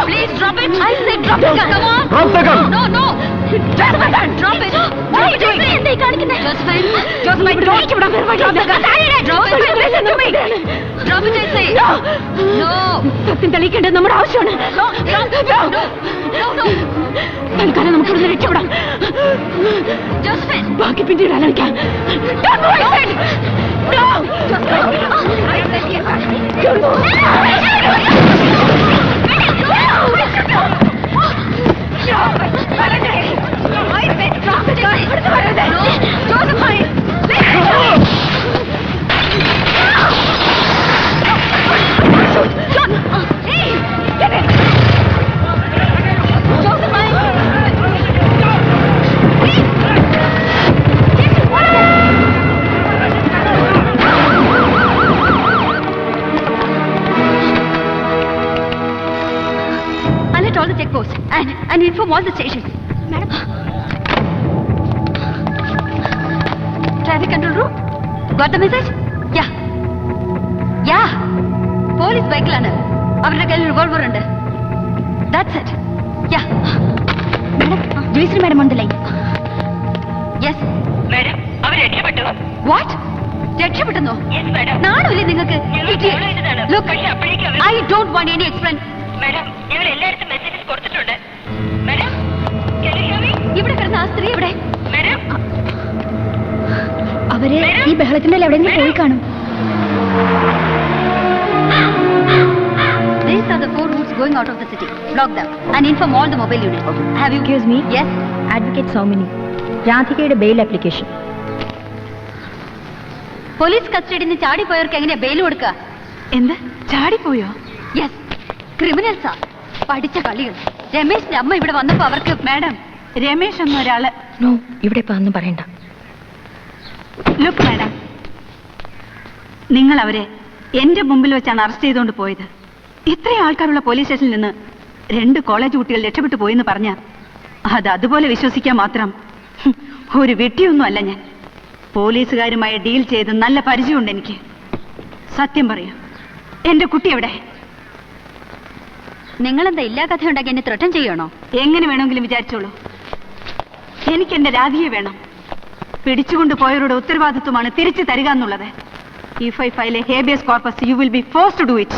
Please drop it. I said drop the gun. Come on. Drop the gun. No, no. Drop the gun. Drop it. What are you doing? Josephine. Josephine, drop the gun. Drop the gun. Drop it. Listen to me. Drop it, I say. No. No. സത്യം തെളിയിക്കേണ്ടത് നമ്മുടെ ആവശ്യമാണ്. No. No. No. No. No. തൽക്കാലം നമുക്ക് ഇവിടുന്ന് രക്ഷപ്പെടാം. Josephine. ബാക്കി പിന്നീട് ആലോചിക്കാം. Don't go, I said. No. Josephine. Don't go. All the checkposts and inform all the stations. Madam. Traffic control room. Got the message? Yeah. Yeah. Police bike lana. അവരുടെ കയ്യിൽ revolver ഉണ്ട്. That's it. Yeah. Madam, Joyശ്രീ madam on the line. Yes. Madam, അവർ രക്ഷപ്പെട്ടു. What? രക്ഷപ്പെട്ടെന്നോ? Yes, madam. നാണമില്ലേ നിങ്ങൾക്ക്? Look, I don't want any explain. Madam, ഞങ്ങൾ എല്ലായിടത്തും messages കൊടുത്തിട്ടുണ്ട്. Madam, can you hear me? ഇവിടെ കിടന്ന ആ സ്ത്രീ എവിടെ? Madam, അവര് ഈ ബഹളത്തിന്റെ എവിടെയെങ്കിലും പോയി കാണും. These are the 4 routes going out of the city. Block them and inform all the mobile units. Have you? Excuse me. Yes. Advocate Soumini. രാധികയുടെ ബെയിൽ ആപ്ലിക്കേഷൻ. പോലീസ് കസ്റ്റഡിയിൽ നിന്ന് ചാടിപ്പോയവർക്ക് എങ്ങനെയാ ബെയിൽ കൊടുക്കുക? എന്ത്? ചാടിപ്പോയോ? യെസ്. ക്രിമിനൽസാ. പഠിച്ച കളികൾ. രമേശിന്റെ അമ്മ ഇവിടെ വന്നപ്പോ അവർക്ക് മാഡം രമേശ് എന്നൊരാള്. നോ, ഇവിടെ ഇപ്പൊ ഒന്നും പറയണ്ട. ലുക്ക് മാഡം, നിങ്ങൾ അവരെ എന്റെ മുമ്പിൽ വെച്ചാണ് അറസ്റ്റ് ചെയ്തുകൊണ്ട് പോയത്. ഇത്രയും ആൾക്കാരുള്ള പോലീസ് സ്റ്റേഷനിൽ നിന്ന് 2 കോളേജ് കുട്ടികൾ രക്ഷപ്പെട്ടു പോയെന്ന് പറഞ്ഞ അത് അതുപോലെ വിശ്വസിക്കാൻ മാത്രം ഒരു വെട്ടിയൊന്നും അല്ല ഞാൻ. പോലീസുകാരുമായി ഡീൽ ചെയ്ത് നല്ല പരിചയമുണ്ട് എനിക്ക്. സത്യം പറയാം, എന്റെ കുട്ടി എവിടെ? നിങ്ങളെന്താ ഇല്ലാ കഥ ഉണ്ടാക്കി എന്നെ ത്രട്ടൻ ചെയ്യണോ? എങ്ങനെ വേണമെങ്കിലും വിചാരിച്ചോളൂ, എനിക്ക് എന്റെ രാധിയെ വേണം. പിടിച്ചുകൊണ്ട് പോയവരുടെ ഉത്തരവാദിത്വമാണ് തിരിച്ചു തരിക എന്നുള്ളത്. If I file a habeas corpus, you will be forced to do it.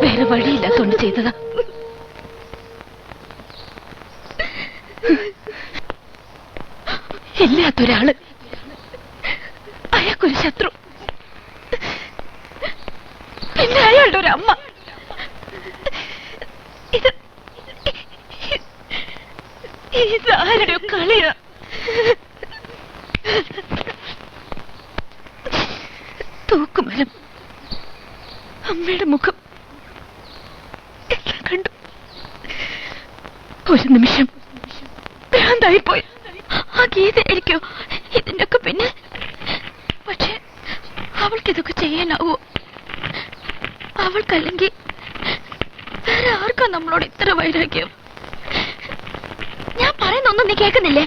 വേറെ വഴിയില്ലാത്തോണ്ട് ചെയ്തതാ. ഇല്ലാത്തൊരാള്, അയാൾക്കൊരു ശത്രു, പിന്നെ അയാളുടെ ഒരു അമ്മ. ഇതാരുടെ കളിയാ? തൂക്കുമരം, അമ്മയുടെ മുഖം എല്ലാം കണ്ടു. ഒരു നിമിഷം ഭ്രാന്തായിപ്പോയി. ആ ഗീതയായിരിക്കോ ഇതിന്റെ ഒക്കെ പിന്നെ? പക്ഷെ അവൾക്കിതൊക്കെ ചെയ്യാനാവോ? അവൾക്കല്ലെങ്കിൽ വേറെ ആർക്കാ നമ്മളോട് ഇത്ര വൈരാഗ്യം? ഞാൻ പറയുന്നൊന്നും നീ കേൾക്കുന്നില്ലേ?